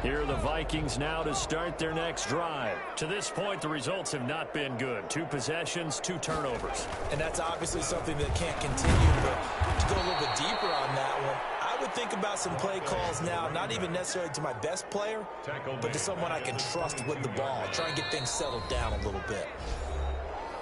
Here are the Vikings now to start their next drive. To this point, the results have not been good. 2 possessions, 2 turnovers. And that's obviously something that can't continue. But to go a little bit deeper on that one, I would think about some play calls now, not even necessarily to my best player, but to someone I can trust with the ball. Try and get things settled down a little bit.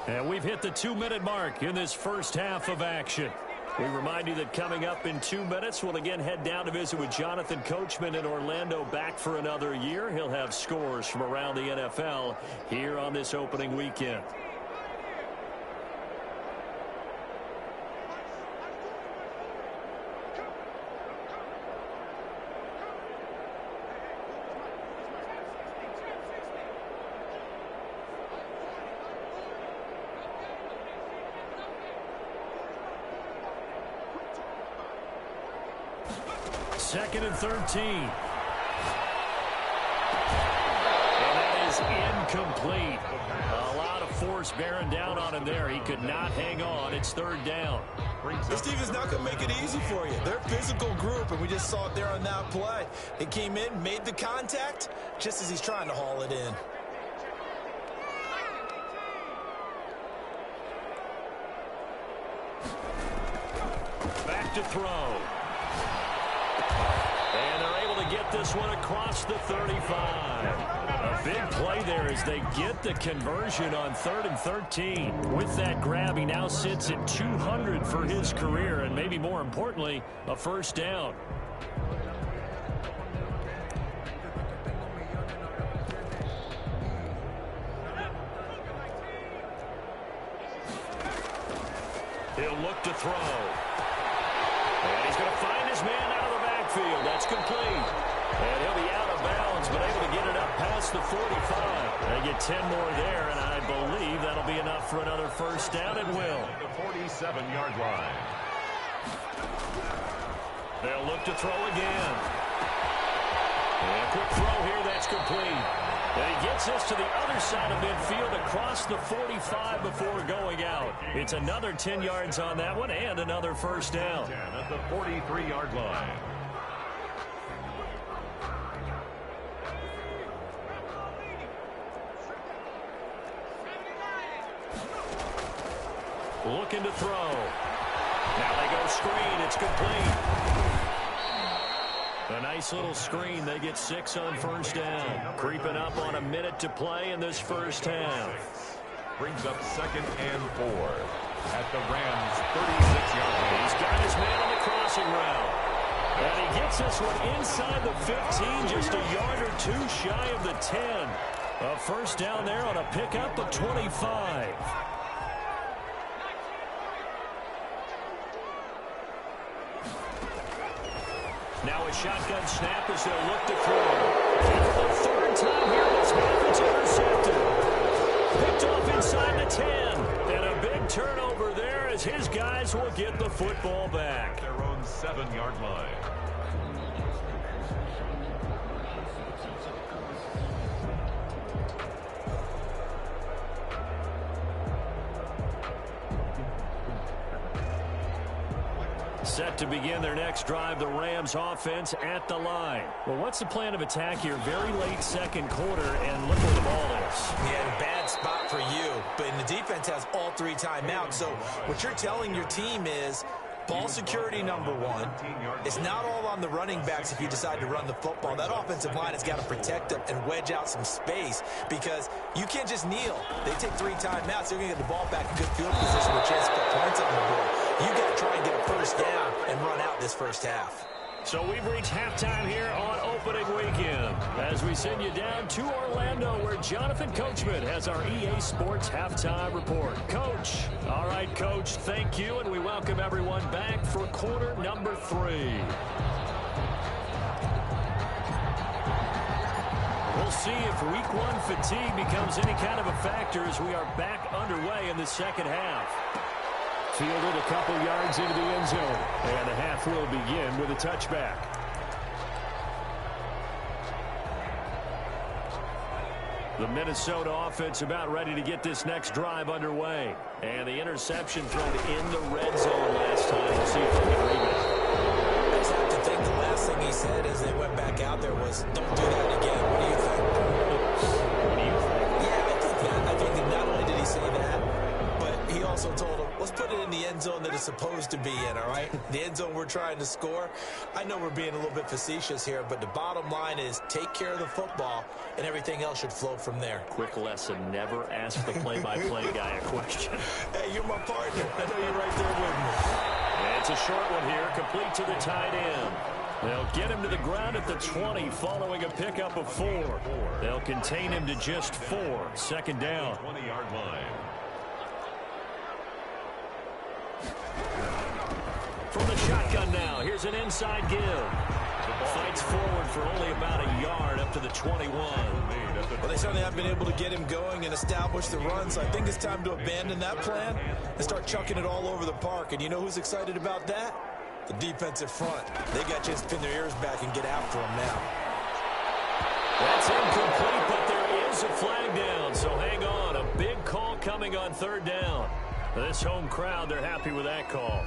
And we've hit the 2-minute mark in this first half of action. We remind you that coming up in 2 minutes, we'll again head down to visit with Jonathan Coachman in Orlando, back for another year. He'll have scores from around the NFL here on this opening weekend. Second and 13. And that is incomplete. A lot of force bearing down on him there. He could not hang on. It's 3rd down. This team is not going to make it easy for you. They're a physical group, and we just saw it there on that play. They came in, made the contact, just as he's trying to haul it in. Back to throw. And they're able to get this one across the 35. A big play there as they get the conversion on 3rd and 13. With that grab, he now sits at 200 for his career, and maybe more importantly, a first down. He'll look to throw. And he's going to find his man out of the backfield. That's complete. And he'll be out of bounds, but able to get it up past the 45. They get 10 more there, and I believe that'll be enough for another first down and will. The 47-yard line. They'll look to throw again. And a quick throw here, that's complete. And he gets us to the other side of midfield across the 45 before going out. It's another 10 yards on that one and another first down. 10 at the 43-yard line. Looking to throw. Now they go screen. It's complete. A nice little screen. They get 6 on first down. Creeping up on a minute to play in this first half. Brings up 2nd and 4 at the Rams' 36-yard line. He's got his man on the crossing route. And he gets this one inside the 15, just a yard or 2 shy of the 10. A first down there on a pickup of 25. Now a shotgun snap as they'll look to throw. And for the 3rd time here in this half, it's intercepted. Picked off inside the 10. And a big turnover there as his guys will get the football back. Their own 7-yard line. Set to begin their next drive, the Rams offense at the line. Well, what's the plan of attack here? Very late 2nd quarter, and look where the ball is. Yeah, bad spot for you. But the defense has all 3 timeouts. So what you're telling your team is ball security number 1. It's not all on the running backs if you decide to run the football. That offensive line has got to protect them and wedge out some space because you can't just kneel. They take 3 timeouts. They're going to get the ball back in good field position with a chance to put points on the board. You got to try and get a first down and run out this first half. So we've reached halftime here on opening weekend as we send you down to Orlando where Jonathan Coachman has our EA Sports halftime report. Coach. All right, Coach, thank you, and we welcome everyone back for quarter number 3. We'll see if week 1 fatigue becomes any kind of a factor as we are back underway in the second half. Fielded a couple yards into the end zone. And the half will begin with a touchback. The Minnesota offense about ready to get this next drive underway. And the interception thrown in the red zone last time. We'll see if they can rebound. I just have to think the last thing he said as they went back out there was, don't do that again. What do you think? Yeah, I think that. I think that not only did he say that, but he also told him, let's put it in the end zone that it's supposed to be in, all right? The end zone we're trying to score. I know we're being a little bit facetious here, but the bottom line is take care of the football, and everything else should flow from there. Quick lesson, never ask the play-by-play guy a question. Hey, you're my partner. I know you're right there with me. And it's a short one here, complete to the tight end. They'll get him to the ground at the 20 following a pickup of 4. They'll contain him to just 4. Second down. 20-yard line. From the shotgun now, here's an inside give. Fights forward for only about a yard up to the 21. Well, they certainly have been able to get him going and establish the run, so I think it's time to abandon that plan and start chucking it all over the park. And you know who's excited about that? The defensive front. They got a chance to pin their ears back and get after him now. That's incomplete, but there is a flag down, so hang on. A big call coming on third down. This home crowd, they're happy with that call.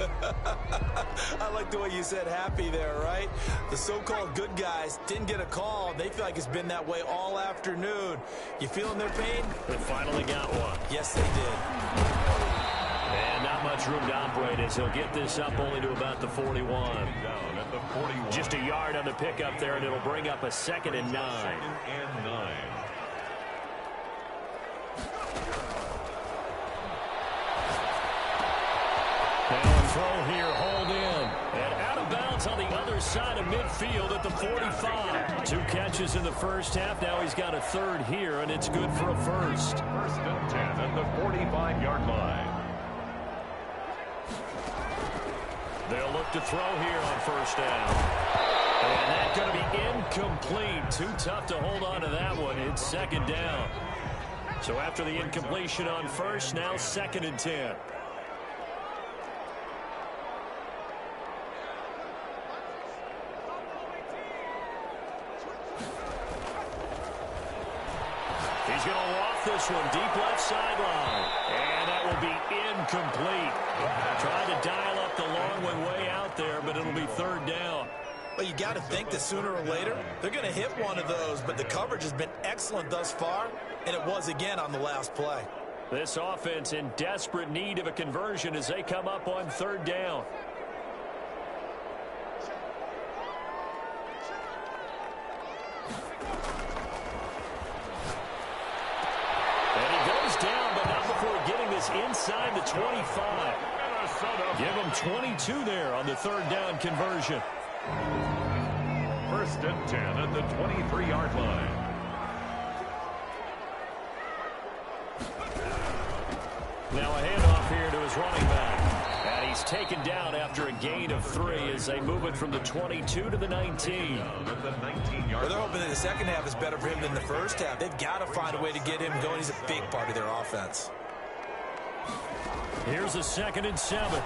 I like the way you said happy there, right? The so-called good guys didn't get a call. They feel like it's been that way all afternoon. You feeling their pain? They finally got one. Yes, they did. And not much room to operate as he'll get this up only to about the 41. Down at the 41. Just a yard on the pickup there, and it'll bring up a 2nd and 9. 2nd and 9. Now a throw here, hold in. And out of bounds on the other side of midfield at the 45. 2 catches in the first half. Now he's got a 3rd here, and it's good for a 1st. 1st and 10 at the 45-yard line. They'll look to throw here on 1st down. And that's going to be incomplete. Too tough to hold on to that one. It's 2nd down. So after the incompletion on 1st, now 2nd and 10. He's going to loft this one deep left sideline. And that will be incomplete. Trying to dial up the long one way out there, but it'll be 3rd down. Well, you got to think that sooner or later, they're going to hit one of those, but the coverage has been excellent thus far, and it was again on the last play. This offense in desperate need of a conversion as they come up on 3rd down. Down, but not before getting this inside the 25. Give him 22 there on the 3rd down conversion. 1st and 10 at the 23-yard line. Now a handoff here to his running back. And he's taken down after a gain of 3 as they move it from the 22 to the 19. Well, they're hoping that the second half is better for him than the first half. They've got to find a way to get him going. He's a big part of their offense. Here's a 2nd and 7.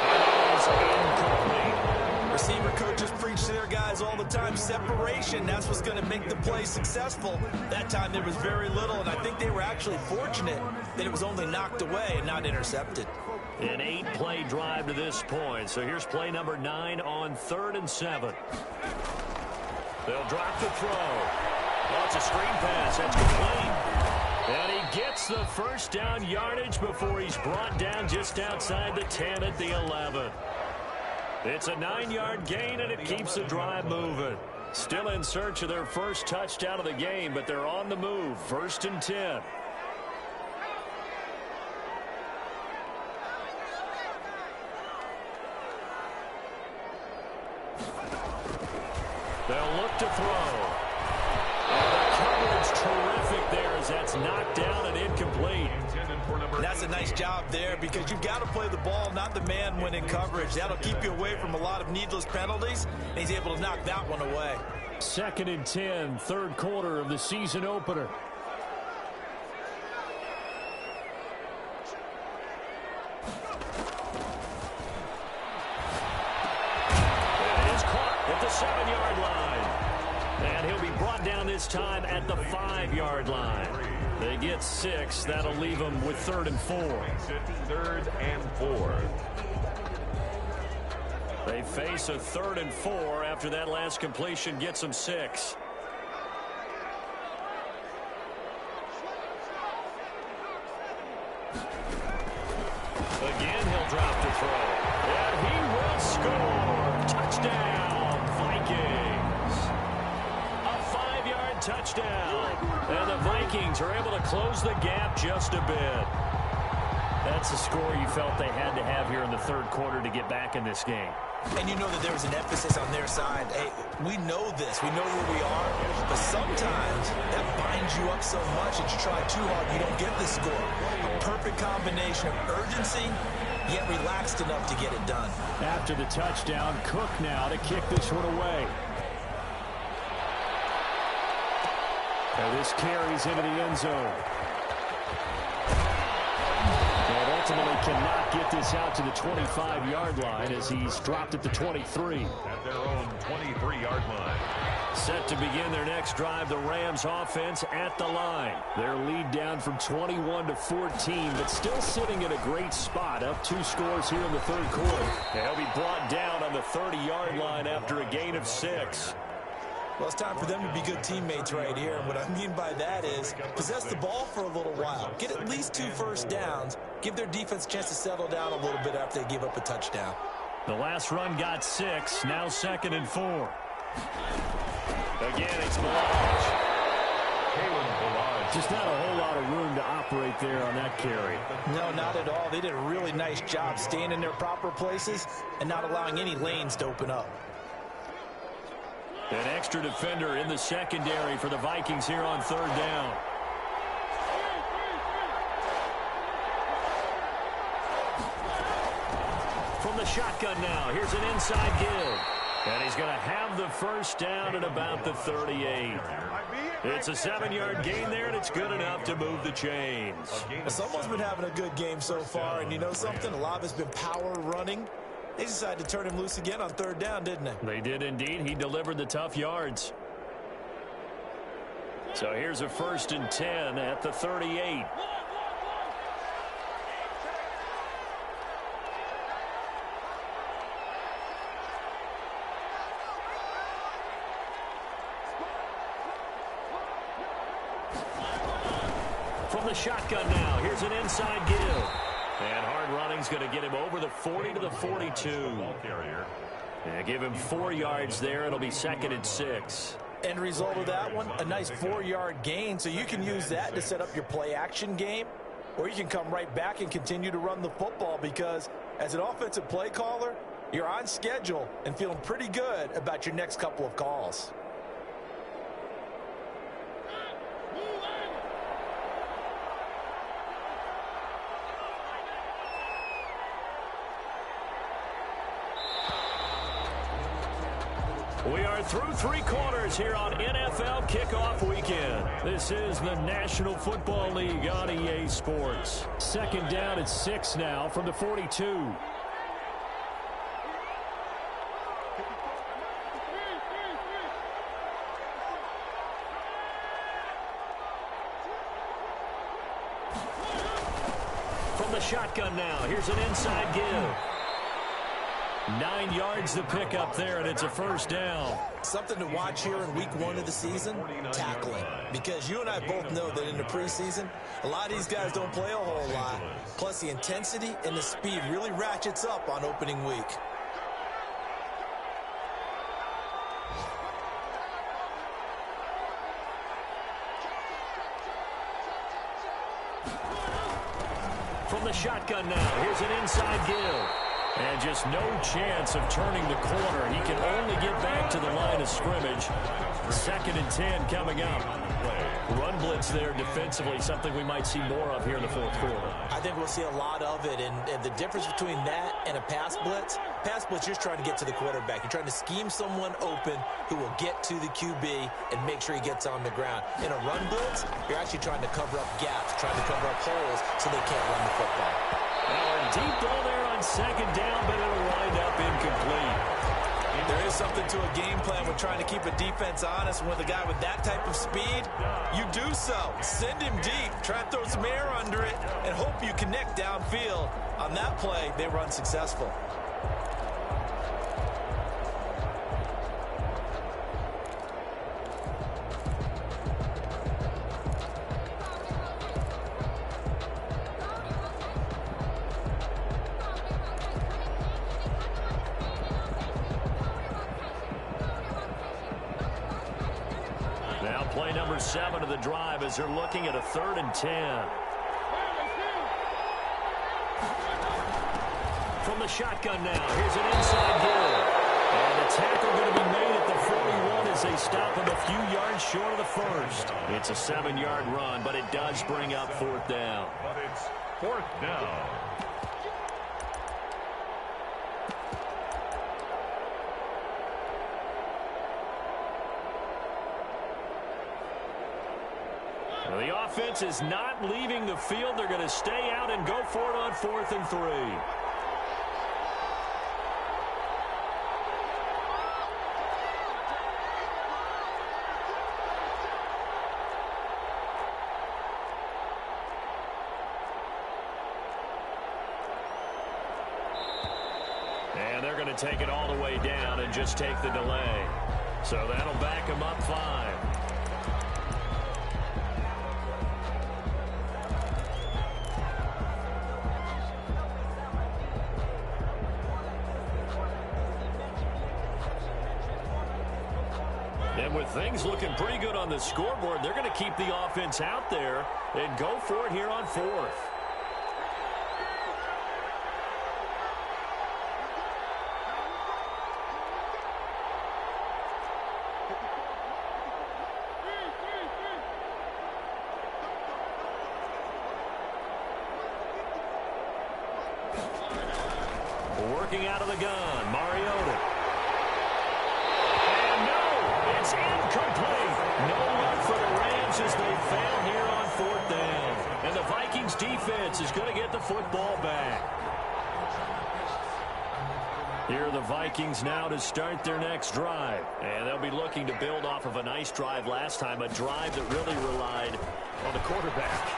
And it is incomplete. Receiver coaches preach to their guys all the time. Separation, that's what's going to make the play successful. That time there was very little, and I think they were actually fortunate that it was only knocked away and not intercepted. An 8-play drive to this point. So here's play number 9 on 3rd and 7. They'll drop the throw. Well, it's a screen pass. That's complete. And he gets the 1st down yardage before he's brought down just outside the 10 at the 11. It's a 9-yard gain, and it keeps the drive moving. Still in search of their first touchdown of the game, but they're on the move. 1st and 10. They'll look to throw. And the coverage terrific there as that's knocked down and incomplete. That's a nice job there because you've got to play the ball, not the man when in coverage. That'll keep you away from a lot of needless penalties, and he's able to knock that one away. 2nd and 10, 3rd quarter of the season opener. At the 7-yard line. And he'll be brought down this time at the 5-yard line. They get 6. That'll leave them with 3rd and 4. 3rd and 4. They face a 3rd and 4 after that last completion gets them 6. Again, he'll drop to throw. And he will score. Touchdown, Vikings. A 5-yard touchdown. And the Vikings are able to close the gap just a bit. That's the score you felt they had to have here in the 3rd quarter to get back in this game. And you know that there was an emphasis on their side. Hey, we know this. We know where we are. But sometimes that binds you up so much that you try too hard, you don't get the score. A perfect combination of urgency, yet relaxed enough to get it done. After the touchdown, Cook now to kick this one away. And this carries into the end zone. And ultimately cannot get this out to the 25-yard line as he's dropped at the 23. At their own 23-yard line. Set to begin their next drive, the Rams offense at the line. Their lead down from 21 to 14, but still sitting in a great spot, up 2 scores here in the 3rd quarter. They'll be brought down on the 30-yard line after a gain of 6. Well, it's time for them to be good teammates right here. And what I mean by that is possess the ball for a little while. Get at least 2 first downs. Give their defense a chance to settle down a little bit after they give up a touchdown. The last run got 6. Now 2nd and 4. Again, it's Balaj. Just not a whole lot of room to operate there on that carry. No, not at all. They did a really nice job staying in their proper places and not allowing any lanes to open up. An extra defender in the secondary for the Vikings here on 3rd down. From the shotgun now, here's an inside give. And he's going to have the first down at about the 38. It's a 7-yard gain there, and it's good enough to move the chains. Well, someone's been having a good game so far, and you know something? A lot of it's been power running. They decided to turn him loose again on 3rd down, didn't they? They did indeed. He delivered the tough yards. So here's a 1st and 10 at the 38. From the shotgun now, here's an inside give. And hard running's going to get him over the 40 to the 42. And give him 4 yards there. It'll be 2nd and 6. End result of that one, a nice 4-yard gain. So you can use that to set up your play-action game, or you can come right back and continue to run the football because as an offensive play caller, you're on schedule and feeling pretty good about your next couple of calls. We are through 3 quarters here on NFL Kickoff Weekend. This is the National Football League on EA Sports. 2nd down at 6 now from the 42. From the shotgun now, here's an inside give. 9 yards to pick up there, and it's a 1st down. Something to watch here in week 1 of the season, tackling. Because you and I both know that in the preseason, a lot of these guys don't play a whole lot. Plus, the intensity and the speed really ratchets up on opening week. From the shotgun now, here's an inside give. And just no chance of turning the corner. He can only get back to the line of scrimmage. 2nd and 10 coming up. Run blitz there defensively, something we might see more of here in the 4th quarter. I think we'll see a lot of it, and the difference between that and a pass blitz, you're just trying to get to the quarterback. You're trying to scheme someone open who will get to the QB and make sure he gets on the ground. In a run blitz, you're actually trying to cover up gaps, trying to cover up holes so they can't run the football. Now a deep ball there on 2nd down, but it'll wind up incomplete. There is something to a game plan with trying to keep a defense honest. With a guy with that type of speed, you do so. Send him deep, try and throw some air under it, and hope you connect downfield. On that play, they were unsuccessful. Play number 7 of the drive as they're looking at a 3rd and 10. From the shotgun now, here's an inside give. And a tackle going to be made at the 41 as they stop him a few yards short of the first. It's a 7-yard run, but it does bring up 4th down. But it's 4th down. Well, the offense is not leaving the field. They're going to stay out and go for it on 4th and 3. And they're going to take it all the way down and just take the delay. So that'll back them up 5. And with things looking pretty good on the scoreboard, they're going to keep the offense out there and go for it here on 4th. Working out of the gun, Mariota. And no, it's incomplete. No run for the Rams as they fail here on 4th down. And the Vikings defense is going to get the football back. Here are the Vikings now to start their next drive. And they'll be looking to build off of a nice drive last time, a drive that really relied on the quarterback.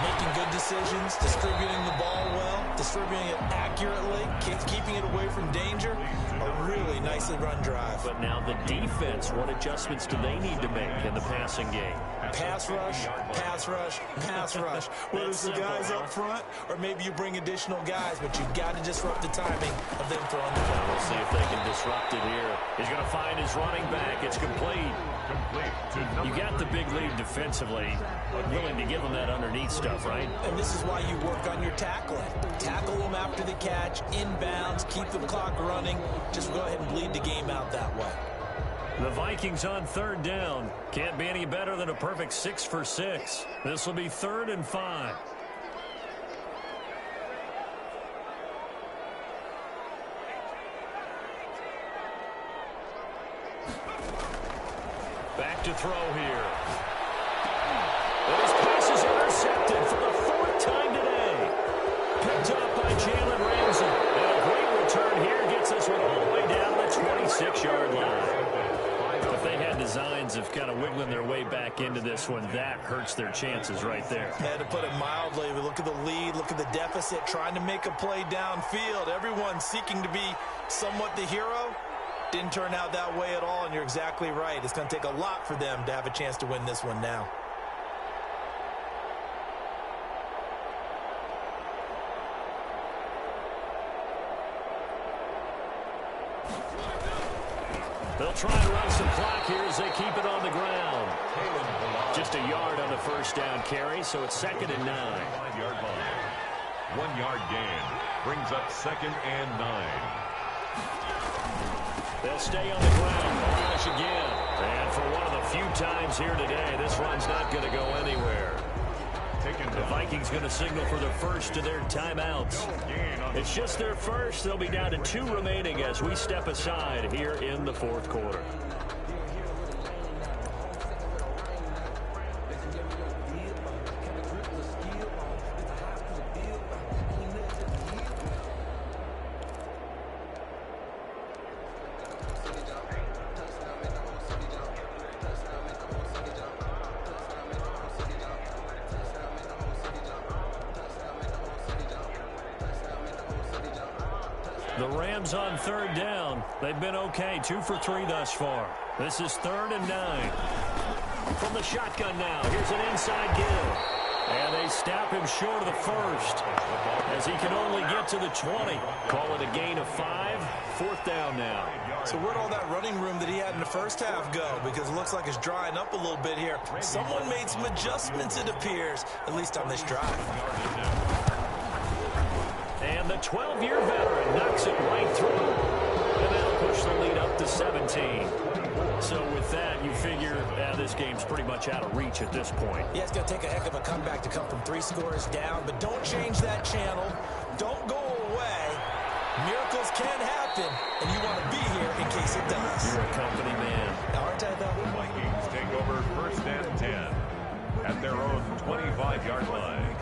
Making good decisions, distributing the ball well, distributing it accurately, keeping it away from danger. A really nicely run drive. But now the defense, what adjustments do they need to make in the passing game? Pass rush, pass rush, pass rush. Whether it's the guys up front or maybe you bring additional guys, but you've got to disrupt the timing of them throwing the ball. We'll see if they can disrupt it here. He's going to find his running back. It's complete. You got the big lead defensively, willing to give them that underneath stuff, right? And this is why you work on your tackling. Tackle them after the catch, inbounds, keep the clock running. Just go ahead and bleed the game out that way. The Vikings on 3rd down. Can't be any better than a perfect 6 for 6. This will be 3rd and 5. Back to throw here. His pass is intercepted for the 4th time today. Picked up by Jalen Ramsey. And a great return here gets us one all the way down the 26-yard line. If they had designs of kind of wiggling their way back into this one, that hurts their chances right there. Had to put it mildly. We look at the lead, look at the deficit, trying to make a play downfield. Everyone seeking to be somewhat the hero. Didn't turn out that way at all, and you're exactly right. It's going to take a lot for them to have a chance to win this one now. They'll try to run some clock here as they keep it on the ground. Just a yard on the first down carry, so it's 2nd and 9. 5-yard line. 1 yard gain brings up 2nd and 9. They'll stay on the ground. Rush again. And for one of the few times here today, this run's not going to go anywhere. The Vikings going to signal for the first of their timeouts. It's just their first. They'll be down to 2 remaining as we step aside here in the 4th quarter. The Rams on 3rd down. They've been okay. 2 for 3 thus far. This is 3rd and 9. From the shotgun now. Here's an inside give. And they stop him short of the first, as he can only get to the 20. Call it a gain of 5. 4th down now. So where'd all that running room that he had in the first half go? Because it looks like it's drying up a little bit here. Someone made some adjustments, it appears, at least on this drive. And the 12-year veteran knocks it right through. And that'll push the lead up to 17. So with that, you figure this game's pretty much out of reach at this point. Yeah, it's going to take a heck of a comeback to come from 3 scores down. But don't change that channel. Don't go away. Miracles can happen, and you want to be here in case it does. You're a company man. Aren't I, though? The Vikings take over 1st and 10 at their own 25-yard line.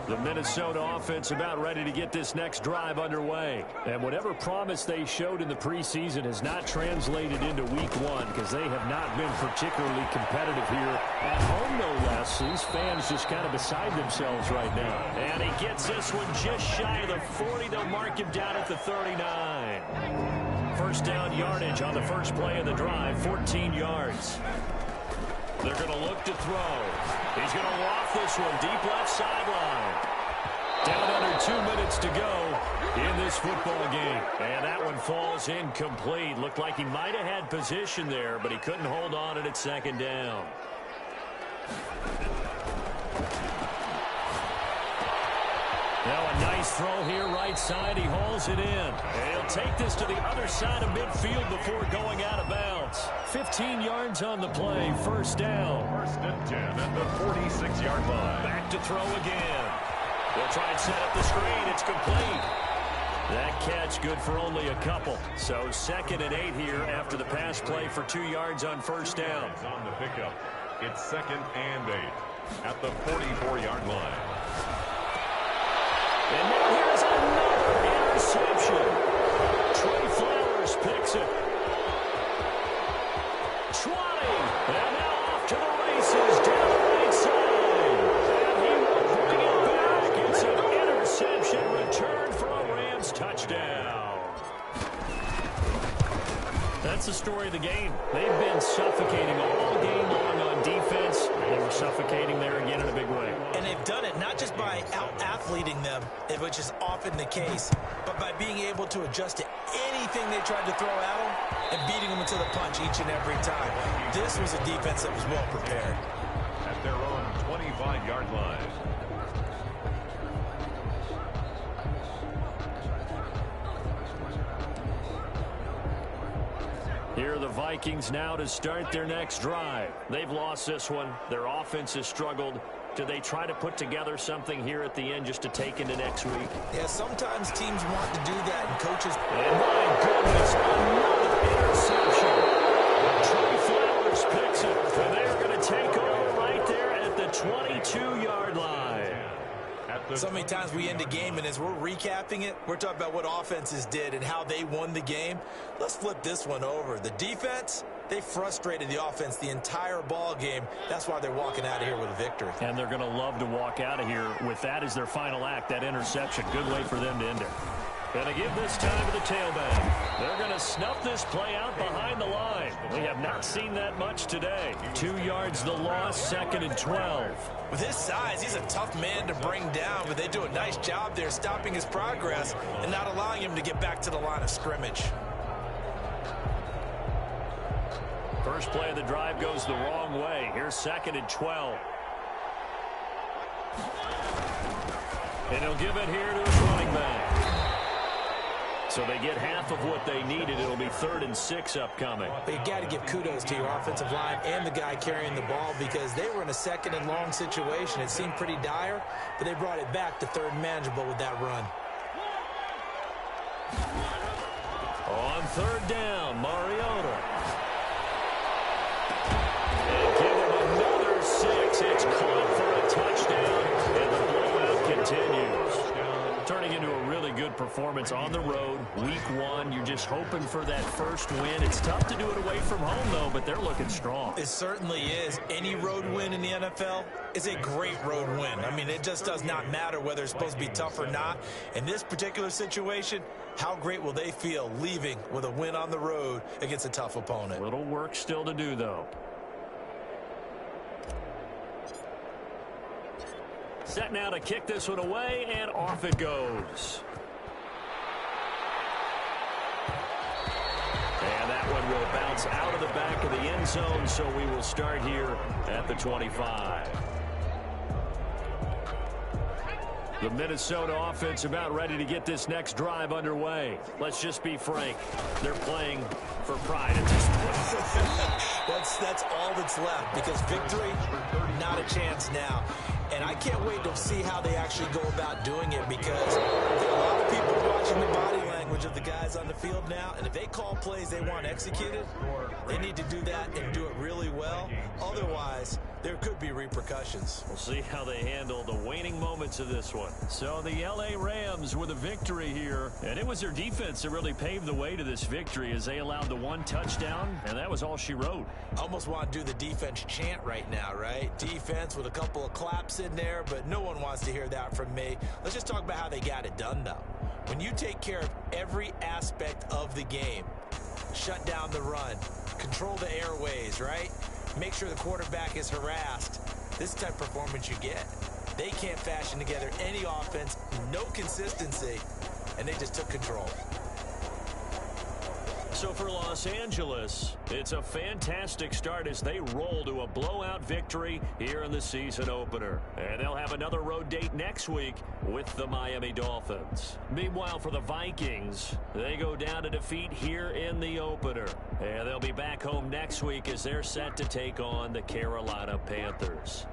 The Minnesota offense about ready to get this next drive underway. And whatever promise they showed in the preseason has not translated into week 1 because they have not been particularly competitive here at home, no less. These fans just kind of beside themselves right now. And he gets this one just shy of the 40. They'll mark him down at the 39. 1st down yardage on the first play of the drive, 14 yards. They're going to look to throw. He's going to waft this one deep left sideline. Down under 2 minutes to go in this football game. And that one falls incomplete. Looked like he might have had position there, but he couldn't hold on at 2nd down. Now a nice throw here right side. He hauls it in. And he'll take this to the other side of midfield before going out of bounds. 15 yards on the play. 1st down. 1st and 10 at the 46-yard line. Back to throw again. They'll try and set up the screen. It's complete. That catch good for only a couple. So 2nd and 8 here after the pass play for 2 yards on 1st down. On the pickup, it's 2nd and 8 at the 44-yard line. And now here's another interception. Trey Flowers picks it. 20. And now off to the races down the right side. And he will bring it back. It's an interception return for a Rams touchdown. That's the story of the game. They've been suffocating all game long on defense. They were suffocating there again in a big way. And they've done it not just by out-athleting them, which is often the case, but by being able to adjust to anything they tried to throw at them and beating them to the punch each and every time. This was a defense that was well prepared. At their own 25-yard line. Here are the Vikings now to start their next drive. They've lost this one. Their offense has struggled. Do they try to put together something here at the end just to take into next week? Yeah, sometimes teams want to do that, and coaches... And my goodness, another interception. Trey Flowers picks it, and they're going to take over right there at the 22-yard line. So many times we end a game, and as we're recapping it, we're talking about what offenses did and how they won the game. Let's flip this one over. The defense, they frustrated the offense the entire ball game. That's why they're walking out of here with a victory. And they're going to love to walk out of here with that as their final act, that interception. Good way for them to end it. Going to give this time to the tailback. They're going to snuff this play out behind the line. We have not seen that much today. 2 yards the loss, 2nd and 12. With his size, he's a tough man to bring down, but they do a nice job there stopping his progress and not allowing him to get back to the line of scrimmage. First play of the drive goes the wrong way. Here's 2nd and 12. And he'll give it here to his running back. So they get half of what they needed. It'll be 3rd and 6 upcoming. But you got to give kudos to your offensive line and the guy carrying the ball because they were in a 2nd and long situation. It seemed pretty dire, but they brought it back to 3rd and manageable with that run. On 3rd down, Mariota. And give him another 6. It's caught for a touchdown, and the blowout continues. Turning into a really good performance on the road. Week 1, you're just hoping for that first win. It's tough to do it away from home, though, but they're looking strong. It certainly is. Any road win in the NFL is a great road win. I mean, it just does not matter whether it's supposed to be tough or not. In this particular situation, how great will they feel leaving with a win on the road against a tough opponent? Little work still to do, though. Set now to kick this one away, and off it goes. And that one will bounce out of the back of the end zone, so we will start here at the 25. The Minnesota offense about ready to get this next drive underway. Let's just be frank. They're playing for pride at this point. That's all that's left, because victory, not a chance now. And I can't wait to see how they actually go about doing it, because there are a lot of people watching the body language of the guys on the field now, and if they call plays they want executed, they need to do that and do it really well. Otherwise, there could be repercussions. We'll see how they handle the waning moments of this one. So the L.A. Rams with a victory here, and it was their defense that really paved the way to this victory as they allowed the one touchdown, and that was all she wrote. Almost want to do the defense chant right now, right? Defense with a couple of claps in there, but no one wants to hear that from me. Let's just talk about how they got it done, though. When you take care of every aspect of the game, shut down the run, control the airways, right? Make sure the quarterback is harassed. This type of performance you get. They can't fashion together any offense, no consistency, and they just took control. So for Los Angeles, it's a fantastic start as they roll to a blowout victory here in the season opener. And they'll have another road date next week with the Miami Dolphins. Meanwhile, for the Vikings, they go down to defeat here in the opener. And they'll be back home next week as they're set to take on the Carolina Panthers.